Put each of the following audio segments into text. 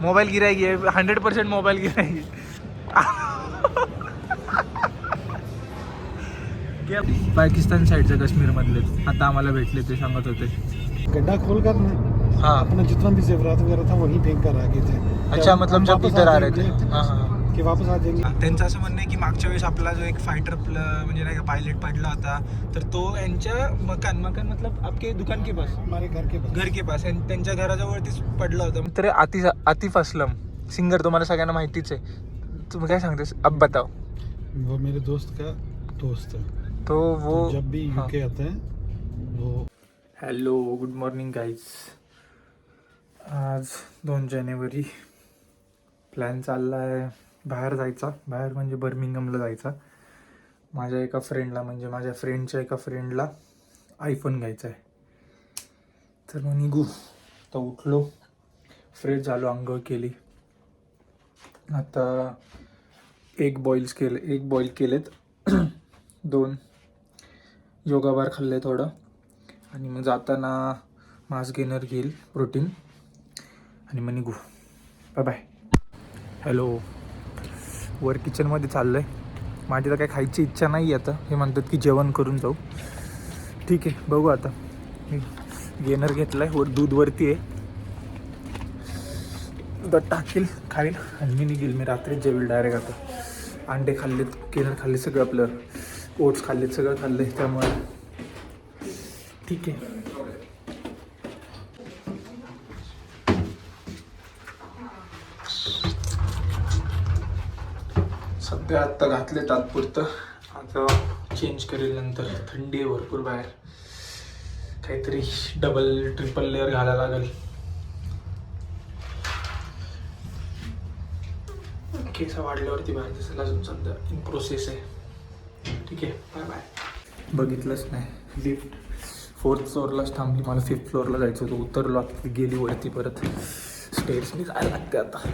Mobile गिरायकी आहे 100% mobile गिरायकी. Pakistan साईडचे काश्मीरमधले आता आम्हाला भेटले ते सांगत होते. गड्ढा खोल कर ना. हाँ अपना जितना भी जेवरात वगैरह था वहीं फेंक कर आगे थे. अच्छा मतलब जब इधर आ रहे थे. हाँ हाँ कि वापस आ जाएंगे. त्यांचं असं म्हणणं आहे की मागच्या वेळेस आपला जो एक फायटर म्हणजे नाही का पायलट पडला होता तर तो यांच्या मकान मतलब आपके दुकान के पास हमारे घर के पास आणि त्यांच्या घराजवळतीच पडला होता. तर आतिफ असलम सिंगर तुम्हाला सगळ्यांना माहितीच आहे. तुम्ही काय सांगतेस अब बताओ. वो मेरे दोस्त का दोस्त है. तो वो जब भी यूके आते हैं वो. Hello good morning guys. आज 2 जानेवारी. प्लॅन चालला आहे बाहेर जायचा. बाहेर म्हणजे बर्मिंगमला जायचा. माझ्या एका फ्रेंडला म्हणजे माझ्या फ्रेंडच्या एका फ्रेंडला आयफोन घ्यायचा आहे. तर मग निघू. तर उठलो फ्रेश झालो आंघोळ केली. आता एक बॉईल केलेत 2 योगा बार खाल्ले थोडं आणि मग जाताना मास गेनर घेईल प्रोटीन आणि मग निघू. Bye bye. हॅलो वर किचनमध्ये चाललं आहे. माझी तर काही खायची इच्छा नाही आता. हे म्हणतात की जेवण करून जाऊ. ठीक आहे बघू आता. गेनर घेतला आहे वर दूधवरती आहे. दुधात टाकील खाईल आणि मी निघेल. मी रात्रीच जेवेल डायरेक्ट. आता अंडे खाल्लेत गेनर खाल्ले सगळं आपलं ओट्स खाल्लेत सगळं खाल्लं आहे त्यामुळे ठीक आहे. सध्या आत्ता घातले तात्पुरतं. आता चेंज करेल नंतर. थंडी आहे भरपूर बाहेर. काहीतरी डबल ट्रिपल लेअर घालायला लागेल. केस वाढल्यावरती बाहेर दिसेल. अजून सध्या इन प्रोसेस आहे. ठीक आहे बाय बाय. बघितलंच नाही लिफ्ट 4th फ्लोअरलाच थांबली. मला 5th फ्लोअरला जायचं होतं. उतरलो आता गेली वरती परत. स्टेअर्सनी जायला लागते आता.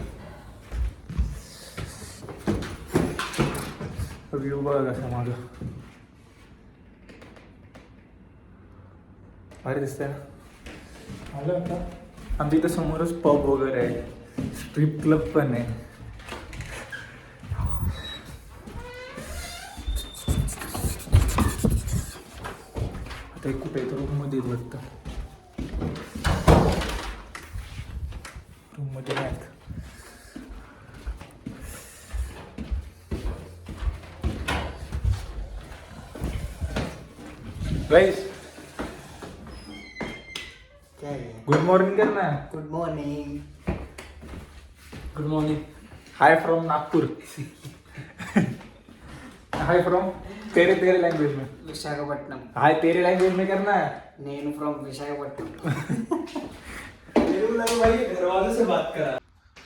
व्ह्यू बघा कसा माझा भारी दिसतंय ना. आलं आता आमच्या इथं समोरच पब वगैरे आहे. स्ट्रीप क्लब पण आहे. आता एक कुठे रूममध्ये वाटतं. रूममध्ये नाहीत. गाइस गुड मॉर्निंग करना. Good morning. Good morning. High from Nagpur. High from तेरे लैंग्वेज में. विशाखापट्टनम. हाय तेरे लैंग्वेज में करना है. नेनु फ्रॉम विशाखापट्टनम. घरवालों से बात करा.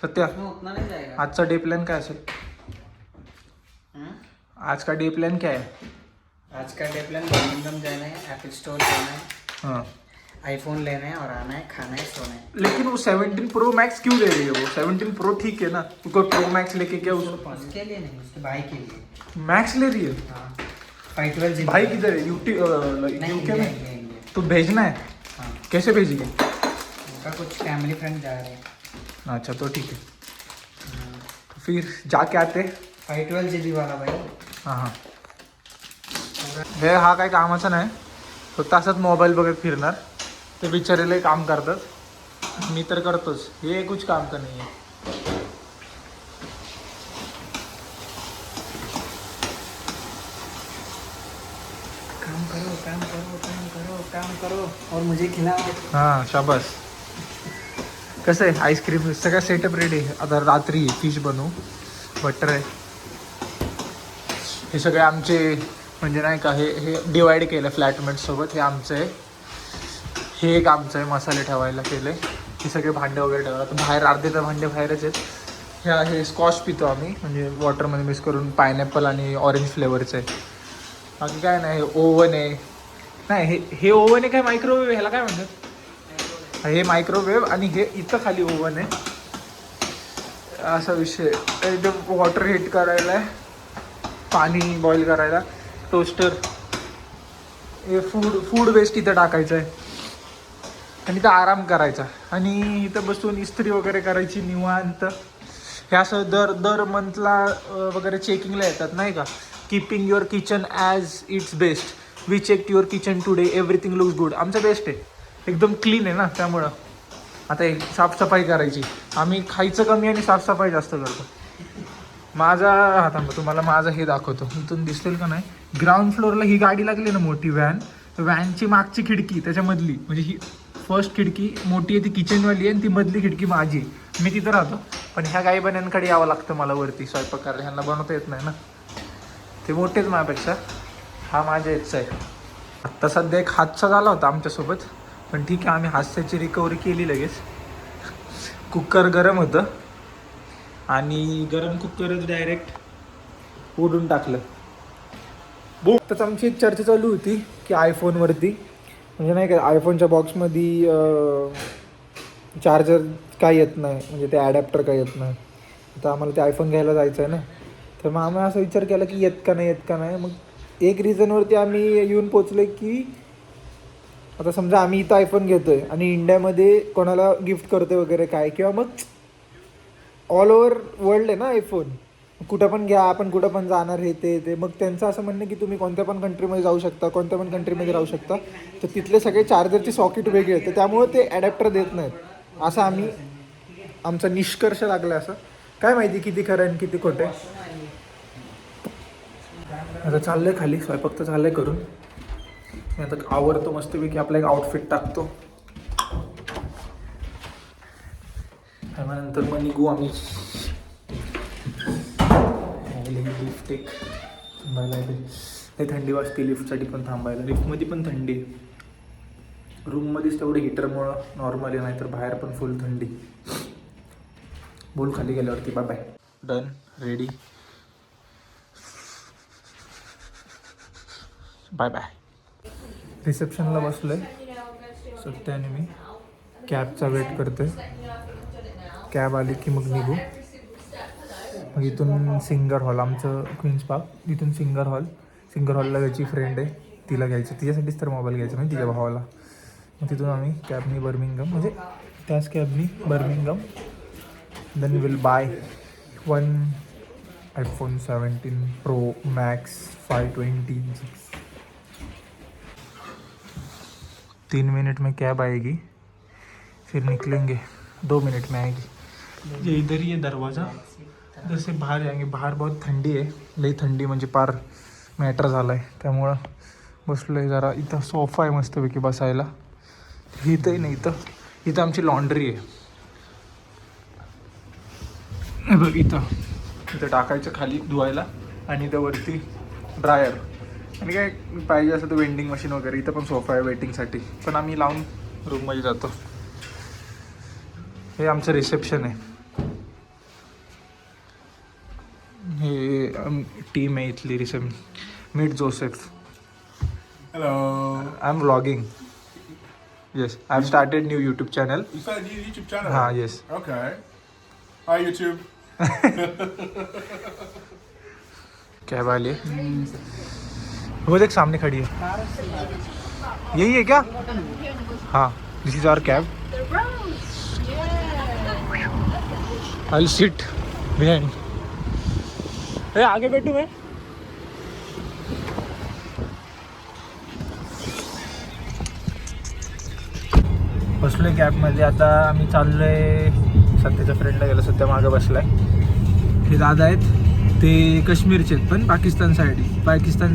सत्या उतना नहीं जाएगा. आजचा डे प्लॅन काय असेल. आज का डे प्लॅन क्या है. आज का डे प्लान बर्मिंघम जाना है. एप्पल स्टोर जाना है. हाँ आईफोन लेना है और आना है, खाना है, सोना है. लेकिन वो 17 प्रो मैक्स क्यों ले रही है. वो 17 प्रो ठीक है ना. उसको प्रो मैक्स लेके क्या उसको उसके लिए नहीं, उसके भाई के लिए. मैक्स ले रही है. हाँ 512 भाई किधर है. यूके में. इंडिया. तो भेजना है. हाँ कैसे भेजेंगे. उनका कुछ फैमिली फ्रेंड जा रहे हैं. अच्छा तो ठीक है. तो फिर जाके आते. 512 GB वाला भाई. हां हां. हे हा काही कामाचा नाही. फक्त असंच मोबाईल बघत फिरणार. ते बिचारेला काम करतात. मी तर करतोच. हे कुछ काम का नाही आहे. काम करो काम करो काम करो काम करो और मुझे खिलाओ. हां शाबास. कसं आहे आईस्क्रीम सगळं सेटअप रेडी आहे. आता रात्री फिश बनवू. बटर आहे. हे सगळे आमचे म्हणजे नाही का हे डिवाईड केलं फ्लॅटमेटसोबत. हे आमचं आहे. हे एक आमचं आहे मसाले ठेवायला केलं आहे. हे सगळे भांडे वगैरे ठेवायला. तर बाहेर अर्धे तर भांडे बाहेरच आहेत. हे स्कॉच पितो आम्ही म्हणजे वॉटरमध्ये मिक्स करून. पायनॅपल आणि ऑरेंज फ्लेवरचं आहे. बाकी काय नाही. ओव्हन आहे. नाही हे ओव्हन आहे काय मायक्रोवेव्ह. ह्याला काय म्हणतात. हे मायक्रोवेव्ह आणि हे इथं खाली ओव्हन आहे. असा विषय. एकदम वॉटर हीट करायला आहे. पाणी बॉईल करायला. टोस्टर. हे फूड वेस्ट इथं टाकायचं आहे. आणि इथं आराम करायचा आणि इथं बसून इस्त्री वगैरे करायची निवांत. हे असं दर मंथला वगैरे चेकिंगला येतात नाही का, keeping your kitchen as its best, we check your kitchen today, everything looks good. आमचं बेस्ट आहे, एकदम क्लीन आहे ना, त्यामुळं आता एक साफसफाई करायची. आम्ही खायचं कमी आणि साफसफाई जास्त करतो. माझा हा थांबा तुम्हाला माझं हे दाखवतो, इथून दिसेल का नाही. ग्राउंड फ्लोअरला ही गाडी लागली ना मोठी व्हॅन, व्हॅनची मागची खिडकी त्याच्यामधली म्हणजे ही फर्स्ट खिडकी मोठी आहे ती किचनवाली आहे आणि ती मधली खिडकी माझी. मी तिथं राहतो, पण ह्या गाईबान्यांकडे यावं लागतं मला वरती स्वयंपाक करायला, ह्यांना बनवता येत नाही ना, ते मोठेच माझ्यापेक्षा. हा माझ्या याचा आहे. आत्ता सध्या एक हादसा झाला होता आमच्यासोबत, पण ठीक आहे आम्ही हास्याची रिकव्हरी केली लगेच. कुकर गरम होतं आणि गरम कुकरच डायरेक्ट ओढून टाकलं. आताच आमची एक चर्चा चालू होती की आयफोनवरती म्हणजे नाही का, आयफोनच्या बॉक्समध्ये चार्जर काय येत नाही, म्हणजे ते ॲडॅप्टर काय येत नाही. तर आम्हाला ते आयफोन घ्यायला जायचं आहे ना, तर मग आम्ही असा विचार केला की येत का नाही. मग एक रिझनवरती आम्ही येऊन पोचलो की आता समजा आम्ही इथं आयफोन घेतो आहे आणि इंडियामध्ये कोणाला गिफ्ट करतो वगैरे काय, किंवा मग ऑल ओव्हर वर्ल्ड आहे ना आयफोन, कुठं पण घ्या, आपण कुठं पण जाणार हे ते. मग त्यांचं असं म्हणणं की तुम्ही कोणत्या पण कंट्रीमध्ये जाऊ शकता, कोणत्या पण कंट्रीमध्ये राहू शकता, तर तिथले सगळे चार्जरचे सॉकेट वेगळे आहेत, तर त्यामुळे ते ॲडॅप्टर देत नाहीत, असं आम्ही आमचा निष्कर्ष लागला. असं काय माहिती किती खरं आणि किती खोटं आहे. आता चाललं आहे खाली, स्वयंपाक तर चाललं आहे करून. मी आता आवरतो मस्तपैकी, आपला एक आउटफिट टाकतो आणि मग नंतर मग निघू आम्ही. लिफ्ट एक थांबायला आहे, थंडी वाजते लिफ्टसाठी पण थांबायला. लिफ्टमध्ये पण थंडी आहे, रूममध्येच तेवढं हिटरमुळं नॉर्मली, नाही तर बाहेर पण फुल थंडी. बोल खाली गेल्यावरती. Bye bye. Done, ready, bye bye. रिसेप्शनला बसलो आहे सत्याने, मी कॅबचा वेट करतो आहे. कॅब आली की मग निघू. मग इथून सिंगर हॉल, आमचं क्वीन्स पार्क, इथून सिंगर हॉलला त्याची फ्रेंड आहे, तिला घ्यायचं, तिच्यासाठीच तर मोबाईल घ्यायचा म्हणजे तिच्या भावाला. मग तिथून आम्ही कॅबनी बर्मिंगम, म्हणजे त्याच कॅबनी Birmingham, then will buy one iPhone 17 Pro Max 520. 3 minute में कैब आएगी, फिर निकलेंगे, 2 मिनट में आएगी. ये इधर ही है दरवाज़ा, इधर से बाहर जाएंगे. बाहर बहुत थंडी आहे, लई थंडी म्हणजे पार मॅटर झाला आहे, त्यामुळं बसलो आहे जरा. इथं सोफा आहे मस्तपैकी बसायला. इथंही नाही, इथं आमची लॉन्ड्री आहे. हे बघ इथं टाकायचं खाली धुवायला आणि इथं वरती ड्रायर, आणि काय पाहिजे असं तर वेंडिंग मशीन वगैरे. इथं पण सोफा आहे वेटिंगसाठी, पण आम्ही लावून रूममध्ये जातो. हे आमचं रिसेप्शन आहे. हे टीम आहे इथली reception. Meet Joseph. Hello. I am vlogging. Yes, I have started new YouTube channel. You started a new YouTube channel? हाँ, yes. Okay. Hi, YouTube. कैब वाली है, वो देख सामने खड़ी है, यही है क्या? हाँ, दिस is our cab. I will sit behind. ए आगे बैठू मैं. बसलोय कॅबमध्ये. आता आम्ही चाललोय सत्याच्या फ्रेंडला गेलो, सत्या मागं बसलाय. हे दादा आहेत, ते काश्मीरचे आहेत, पण पाकिस्तान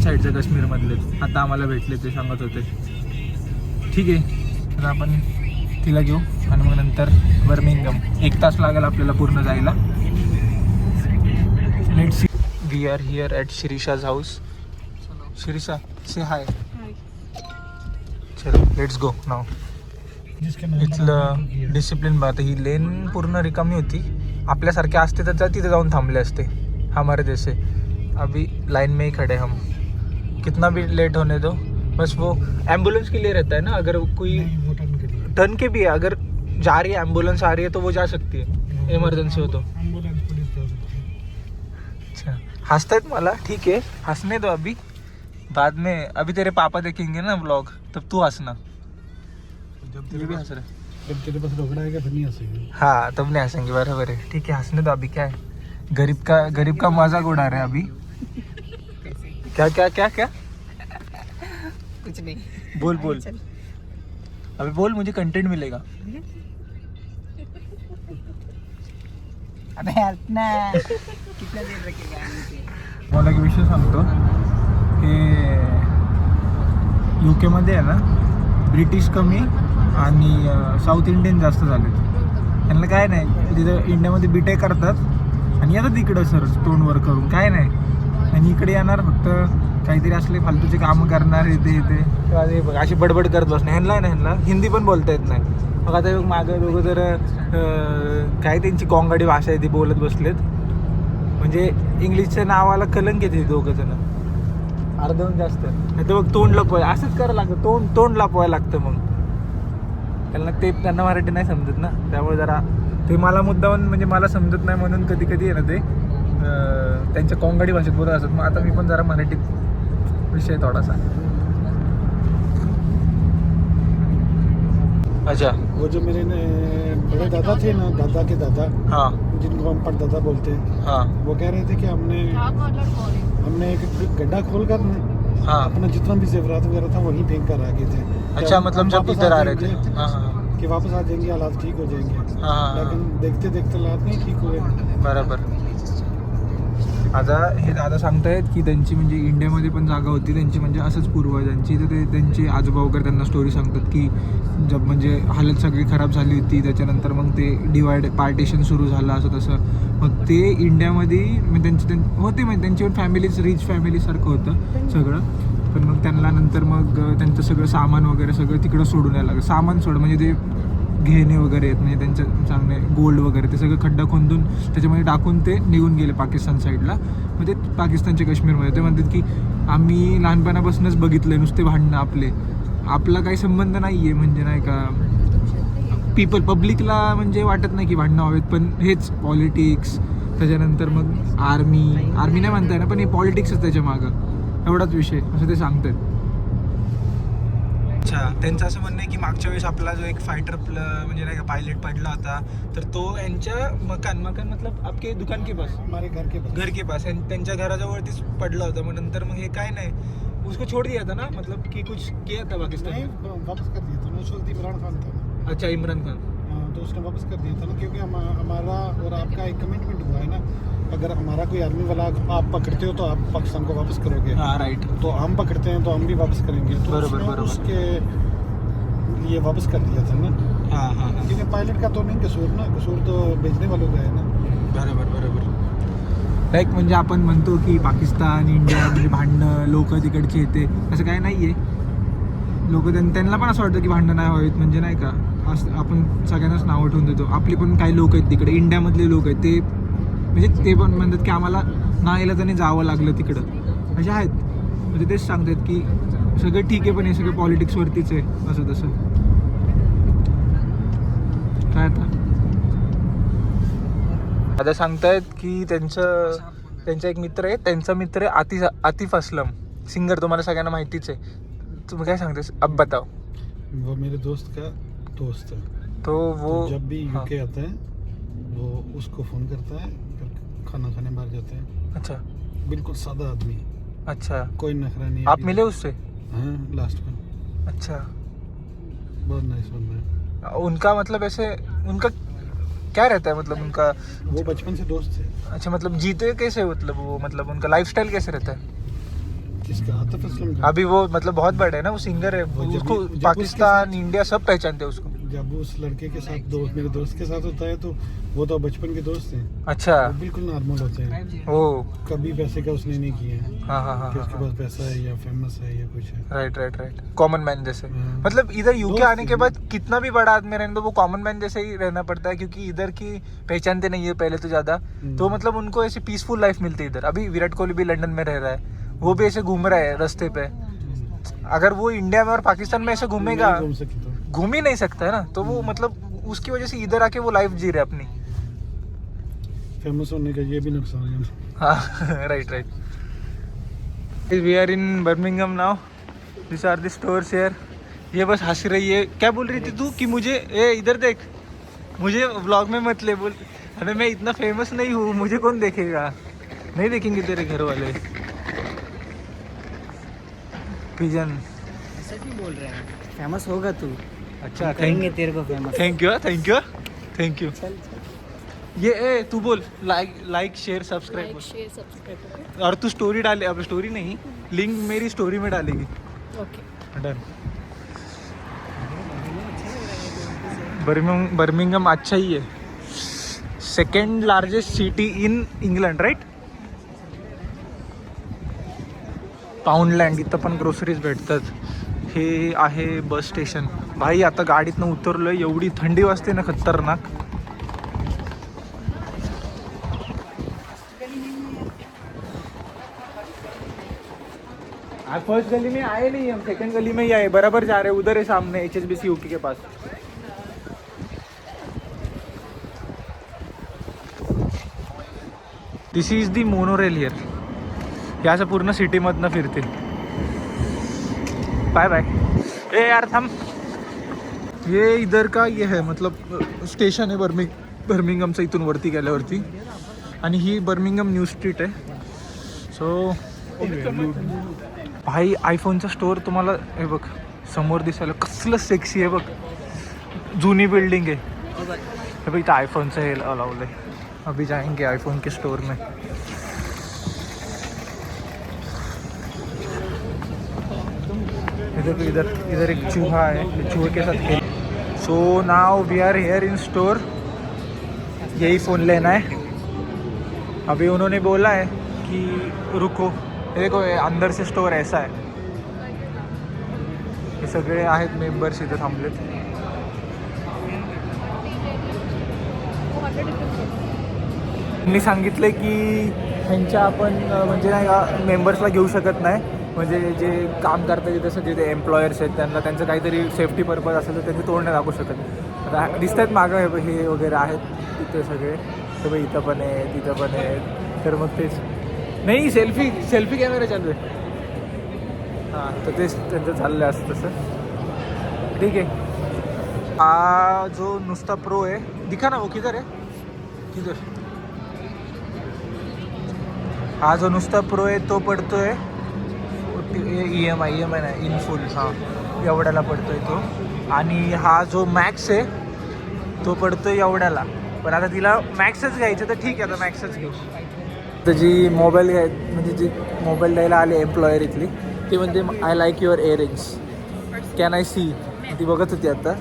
साईडचे काश्मीरमधले. आता आम्हाला भेटले, ते सांगत होते. ठीक आहे, तर आपण तिला घेऊ आणि मग नंतर बर्मिंगम. 1 तास लागेल आपल्याला पूर्ण जायला. Let's see. We are here at Shirisha's house. Shirisha, say hi. चलो लेट्स गो नाव. इथलं डिसिप्लिन बात. ही लेन पूर्ण रिकामी होती. आपल्यासारखे असते तर तिथे जाऊन थांबले असते. हमारे जैसे अभी लाइन में ही खड़े हम. कितना भी लेट होने दो, बस वो एम्बुलेंस के लिए रहता है ना. अगर कोई टर्न के भी है, अगर जा रही है एम्बुलेंस आ रही है तो वो जा सकती है, इमरजेंसी हो तो. अच्छा, हंसतायत मला. ठीक है, हंसने दो अभी, बाद में. अभी तेरे पापा देखेंगे ना व्लॉग, तब तू हंसना. ये भी हंस रहा है। जब तेरे पास रोकड़ा आएगा फिर नहीं हंसेंगे। हाँ तब नहीं हंसेंगे, बराबर है। ठीक है, हंसने दो, अभी क्या है, गरीब का मजाक उड़ा रहे हैं अभी। क्या क्या क्या क्या कुछ नहीं, बोल बोल, अभी बोल, मुझे कंटेंट मिलेगा। अबे हटना, कितना देर रखेगा? मला एक विषय सांगतो की UK मध्ये आहे ना ब्रिटिश कमी आणि साऊथ इंडियन जास्त झाले. त्यांना काय नाही, तिथं इंडियामध्ये बीटे करतात आणि येतात इकडं सर तोंडवर करून, काय नाही. आणि इकडे येणार फक्त काहीतरी असले फालतूचे कामं करणार, येते बघ अशी बडबड करत बसणे. ह्यांना हिंदी पण बोलता येत नाही. मग आता मागं दोघं जर काय त्यांची कोंगाडी भाषा आहे ती बोलत बसलेत, म्हणजे इंग्लिशच्या नावाला कलंक येते दोघं जण, अर्धवून जास्त. नाही तर मग तोंड लपवाय असंच करायला लागतं, तोंड लपवायला लागतं. मग त्यांना मराठी नाही समजत ना, त्यामुळे जरा ते मला मुद्दामून, म्हणजे मला समजत नाही म्हणून कधी कधी आहे ना ते त्यांच्या कोंगाडी भाषेत बोलत असतात. मग आता मी पण जरा मराठीत विषय थोडासा. अच्छा, वो जो मेरे बड़े दादा थे ना, दादा के दादा, हाँ जिनको हम परदादा बोलते हैं, हाँ वो कह रहे थे कि हमने एक गड्ढा खोल कर हाँ. अपना जितना भी जेवरात वगैरह था वहीं फेंक कर आ गए थे. अच्छा, मतलब जब वापस इधर आ रहे थे. जाएंगे, हाँ हाँ कि वापस आ जाएंगे, हालात ठीक हो जाएंगे. हाँ. लेकिन देखते देखते हालात नहीं ठीक हुए. बरोबर. आता हे दादा सांगतायत की त्यांची म्हणजे इंडियामध्ये पण जागा होती त्यांची, म्हणजे असंच पूर्वजांची, तर ते त्यांचे आजोबा वगैरे त्यांना स्टोरी सांगतात की जब म्हणजे हालत सगळी खराब झाली होती, त्याच्यानंतर मग ते पार्टिशन सुरू झालं असं तसं. मग ते इंडियामध्ये म्हणजे होते, म्हणजे त्यांची पण फॅमिलीज रिच फॅमिलीसारखं होतं सगळं. पण मग त्यांना नंतर मग त्यांचं सगळं सामान वगैरे सगळं तिकडं सोडून यायला लागलं. सामान सोड म्हणजे ते घेणे वगैरे आहेत, म्हणजे त्यांचं चांगले गोल्ड वगैरे ते सगळं खड्डा खोदून त्याच्यामध्ये टाकून ते निघून गेले पाकिस्तान साईडला. मग ते काश्मीरच्या काश्मीरमध्ये ते म्हणतात की आम्ही लहानपणापासूनच बघितलं आहे नुसते भांडणं आपला काही संबंध नाही आहे, म्हणजे नाही का पब्लिकला म्हणजे वाटत नाही की भांडणं हवेत, पण हेच पॉलिटिक्स, त्याच्यानंतर मग आर्मी नाही म्हणताय ना, पण हे पॉलिटिक्सच त्याच्या मागं, एवढाच विषय असं ते सांगतात. अच्छा, त्यांचं असं म्हणणं आहे की मागच्या वेळेस आपला जो एक फायटर म्हणजे नाही का पायलट पडला होता, तर तो यांच्या मकान मतलब आपके दुकान के पास, हमारे घर के पास त्यांच्या घराजवळतीच पडला होता. मग नंतर मग हे काय नाही, उसको छोड़ दिया था ना, मतलब कि कुछ किया था पाकिस्तान नहीं, में? वापस कर दिया था ना, उस वक्त इमरान खान था. अच्छा, इमरान खान. तो उसने वापस कर दिया था ना, क्योंकि हमारा और आपका एक कमिटमेंट हुआ है ना, अगर हमारा कोई आर्मी वाला आप पकड़ते हो तो आप पाकिस्तान को वापस करोगे. हाँ राइट. तो हम पकड़ते हैं तो हम भी वापस करेंगे. तो बरोबर, उसने बरोबर. उसके लिए वापस कर दिया था ना. हाँ हाँ हाँ, क्योंकि पायलट का तो नहीं कसूर ना, कसूर तो बेचने वालों का है ना. बरोबर. लाईक म्हणजे आपण म्हणतो की पाकिस्तान इंडिया म्हणजे भांडणं लोक तिकडचे येते, असं काय नाही आहे. लोक त्यांना पण असं वाटतं की भांडणं नाही व्हावीत, म्हणजे नाही का असं आपण सगळ्यांनाच नावं ठेवून देतो. आपली पण काही लोक आहेत तिकडे, इंडियामधले लोक आहेत ते, म्हणजे ते पण म्हणतात की आम्हाला नाईलाजाने जावं लागलं तिकडं, असे आहेत. म्हणजे तेच सांगतात की सगळं ठीक आहे, पण हे सगळं पॉलिटिक्सवरतीच आहे, असं तसं काय. आता सांगतायत की त्यांचा एक मित्र आहे, त्यांचा मित्र आहे आतिफ असलम, सिंगर, तुम्हाला सगळ्यांना माहितीच आहे. तुम्ही काय सांगतेस, अब बताओ. वो मेरे दोस्त का दोस्त है. तो वो जब भी हाँ. यूके आता है वो उसको फ़ोन करता है, फिर खाना खाने बाहर जाते हैं. अच्छा बिल्कुल सादा आदमी, अच्छा. कोई नखरा नहीं. आप मिले उससे? हाँ, लास्ट में. अच्छा. बहुत नाइस बंदा है. उनका मतलब ऐसे उनका क्या रहता है, मतलब उनका वो बचपन से दोस्त थे. अच्छा, मतलब जीते कैसे, मतलब उनका लाइफस्टाइल कैसे रहता है? किसका? आतिफ असलम का. अभी वो मतलब बहुत बड़ा है ना, वो सिंगर है, वो जब उसको उसके पाकिस्तान इंडिया सब पहचानते हैं उसको. जब वो उस लड़के के साथ मेरे दोस्त के साथ होता है तो वो तो बचपन के दोस्त हैं. अच्छा. वो बिल्कुल नॉर्मल होते हैं. ओ कभी पैसे का उसने नहीं किया है हाँ हाँ हाँ कि उसके हाँ. पास पैसा है या फेमस है या कुछ है. राइट. कॉमन मैन जैसे. हाँ. मतलब इधर यूके दोस्त आने के हैं. बाद कितना भी बड़ा आदमी रहने तो वो कॉमन मैन जैसे ही रहना पड़ता है, क्योंकि इधर की पहचानते नहीं है पहले तो ज़्यादा. तो मतलब उनको ऐसी पीसफुल लाइफ मिलती है इधर. अभी विराट कोहली भी लंदन में रह रहा है, वो भी ऐसे घूम रहा है रास्ते पे. अगर वो इंडिया में और पाकिस्तान में ऐसे घूमेगा, नहीं घूम सकते तो. घूम ही नहीं सकता है ना, तो वो मतलब उसकी वजह से इधर आके वो लाइफ जी रहे अपनी. फेमस होने का ये भी नुकसान है. हाँ right. We are in Birmingham now. These are the stores here. ये बस हंस रही है। क्या बोल रही थी तू कि मुझे ए इधर देख, मुझे व्लॉग में मत ले। बोल अरे मैं इतना फेमस नहीं हूँ, मुझे कौन देखेगा, नहीं देखेंगे तेरे घर वाले। पिजन ऐसा क्यों बोल रहे हैं? फेमस होगा तू, अच्छा करेंगे तेरे को famous. Thank you thank you thank you. चल चल। ये ए तू बोल like share subscribe like share subscribe. और तू स्टोरी डाले, अब स्टोरी नहीं लिंक मेरी स्टोरी में डालेगी। ओके। डन। बर्मिंगम अच्छा ही आहे, second largest city in England right. Poundland, इथं पण ग्रोसरीज भेटतात. हे आहे बस स्टेशन. भाई आता गाडीतनं उतरलोय, एवढी थंडी वाजते ना खतरनाक. आप फर्स्ट गली में आए नहीं, हम सेकंड गली में ही आए, बराबर जा रहे, उधर है सामने HSBC UP K pass. This is the monorail here. यहाँ से पूर्ण सिटी मधनं फिरते. Bye bye. ए यार थम, ये इधर का ये है, मतलब स्टेशन आहे बर्मिंगमचं इथून वरती गेल्यावरती. आणि ही बर्मिंगम न्यू स्ट्रीट आहे. सो भाई आयफोनचा स्टोर तुम्हाला हे बघ समोर दिसायला कसलं सेक्सी आहे बघ. जुनी बिल्डिंग आहे हे बघ. इथं आयफोनचं हे लावलं आहे. अभी जाएंगे आईफोन के स्टोर में. इधर इधर इधर एक चूहा है, चूहे के साथ खेल. So now we are here in store. यही फ़ोन लेना है. अभी उन्होंने बोला है कि रुको. देखो ये अंदर से स्टोर ऐसा है. हे सगळे आहेत मेंबर्स इथं थांबलेत. मी सांगितलं की ह्यांच्या आपण म्हणजे नाही का मेंबर्सला घेऊ शकत नाही. म्हणजे जे काम करतात तिथे सगळे ते एम्प्लॉयर्स आहेत, त्यांना त्यांचं काहीतरी सेफ्टी पर्पज असेल तर त्यांची तोड नाही दाखवू शकत. आता दिसत आहेत मागं हे वगैरे आहेत तिथे सगळे. तर भाई इथं पण आहे, तिथं पण आहे. तर मग तेच नाही, सेल्फी कॅमेरा चालू आहे. हां, तर तेच त्यांचं चाललं आहे असं तसं. ठीक आहे. हा जो नुसता प्रो आहे, दिखा ना वो किधर आहे, किधर. हा जो नुसता प्रो आहे तो पडतोय EMI नाही, इन फुल. हां, एवढ्याला पडतोय तो. आणि हा जो मॅक्स आहे तो पडतोय एवढ्याला. पण आता तिला मॅक्सच घ्यायचं तर ठीक आहे, आता मॅक्सच घेऊ. तर जी मोबाईल म्हणजे जी मोबाईल द्यायला आले एम्प्लॉयर इथली, ती म्हणते I like your earrings, can I see. ती बघत होती आता.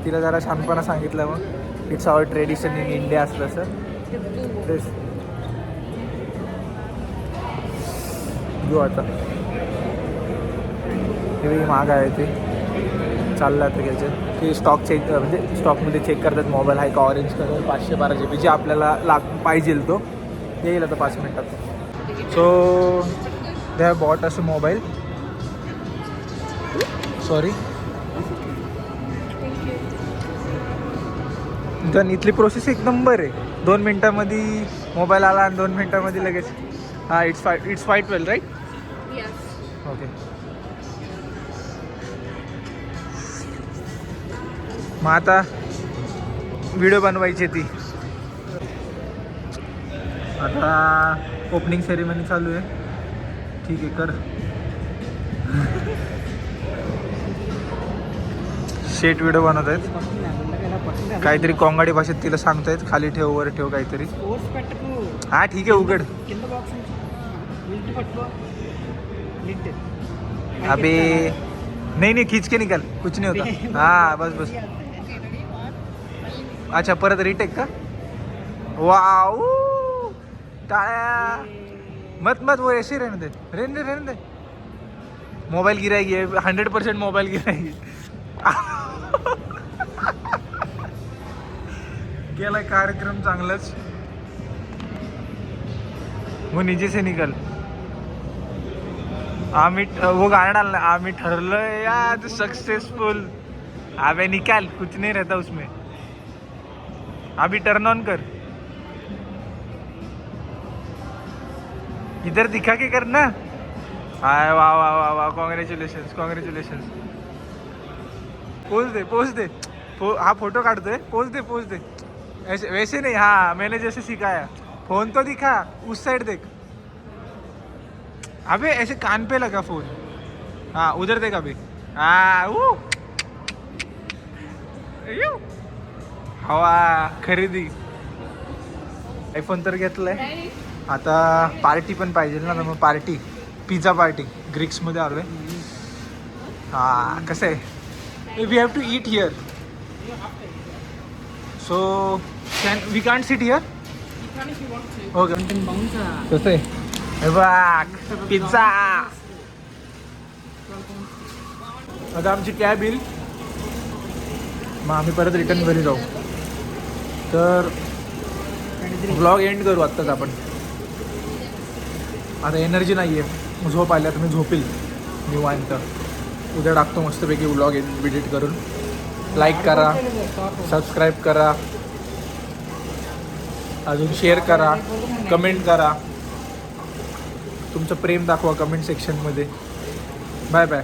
तिला जरा छानपणा सांगितलं. मग it's our tradition in India असलं असं तेच घेऊ आता. हे महाग आहे ते. चाललं आता घ्यायचं. ते स्टॉक चेक म्हणजे स्टॉकमध्ये चेक करतात मोबाईल आहे का, ऑरेंज कलर 512 GB जे आपल्याला पाहिजे तो येईल आता 5 मिनटात. सो दे हॅव बॉट असं मोबाईल. सॉरी. पण इथली प्रोसेस एक नंबर आहे. 2 मिनटामध्ये मोबाईल आला आणि 2 मिनटामध्ये लगेच. हां, it's fit well right. Okay. मग आता व्हिडिओ बनवायची ती. आता ओपनिंग सेरेमनी चालू आहे. ठीक आहे, कर. शेट व्हिडिओ बनवत आहेत. काहीतरी कोंगाडी भाषेत तिला सांगतायत, खाली ठेव वर ठेव काहीतरी. हां ठीक आहे, उघड. अबे नहीं खींच के निकाल, कुछ नहीं होता. हाँ बस. अच्छा परत रिटेक का. वाव टाळ्या. मत वो ऐसे रहने दे. Mobile गिराएगी 100% mobile गिराएगी. केला कार्यक्रम चांगलाच. वो नीचे से निकल. आम्ही वो गाना डालना, आम्ही ठरलोय यार सक्सेसफुल. अबे निकाल, कुछ नहीं रहता उसमें. अभी टर्न ऑन कर. इधर दिखा के करना. हाय वाह वाह वाह वाह. कॉन्ग्रेचुलेशंस. पोज दे हा फोटो काटतोय, पोज दे ऐसे वैसे नहीं, हाँ मैंने जैसे सिखाया। फोन तो दिखा, उस साइड देख। अबे ऐसे कान पे लगा फोन, हाँ उधर देख अभी। हवा खरेदी आयफोन तर घेतलंय, आता पार्टी पण पाहिजे ना, मग पार्टी पिझ्झा पार्टी ग्रीक्समध्ये आलोय। हा कसं आहे, we have to eat here, so we can't sit here. Okay कसं आहे, हे बघ पिझ्झा। आता आमची कॅब येईल, मग आम्ही परत रिटर्न घरी जाऊ। तर ब्लॉग एंड करू आत्ताच आपण, आता एनर्जी नाही आहे, झोप आल्या तर मी झोपेल निवांत। उद्या टाकतो मस्तपैकी ब्लॉग एडिट करून। लाईक करा, सबस्क्राईब करा, अजून शेअर करा, कमेंट करा, तुमचं प्रेम दाखवा कमेंट सेक्शनमध्ये। Bye bye.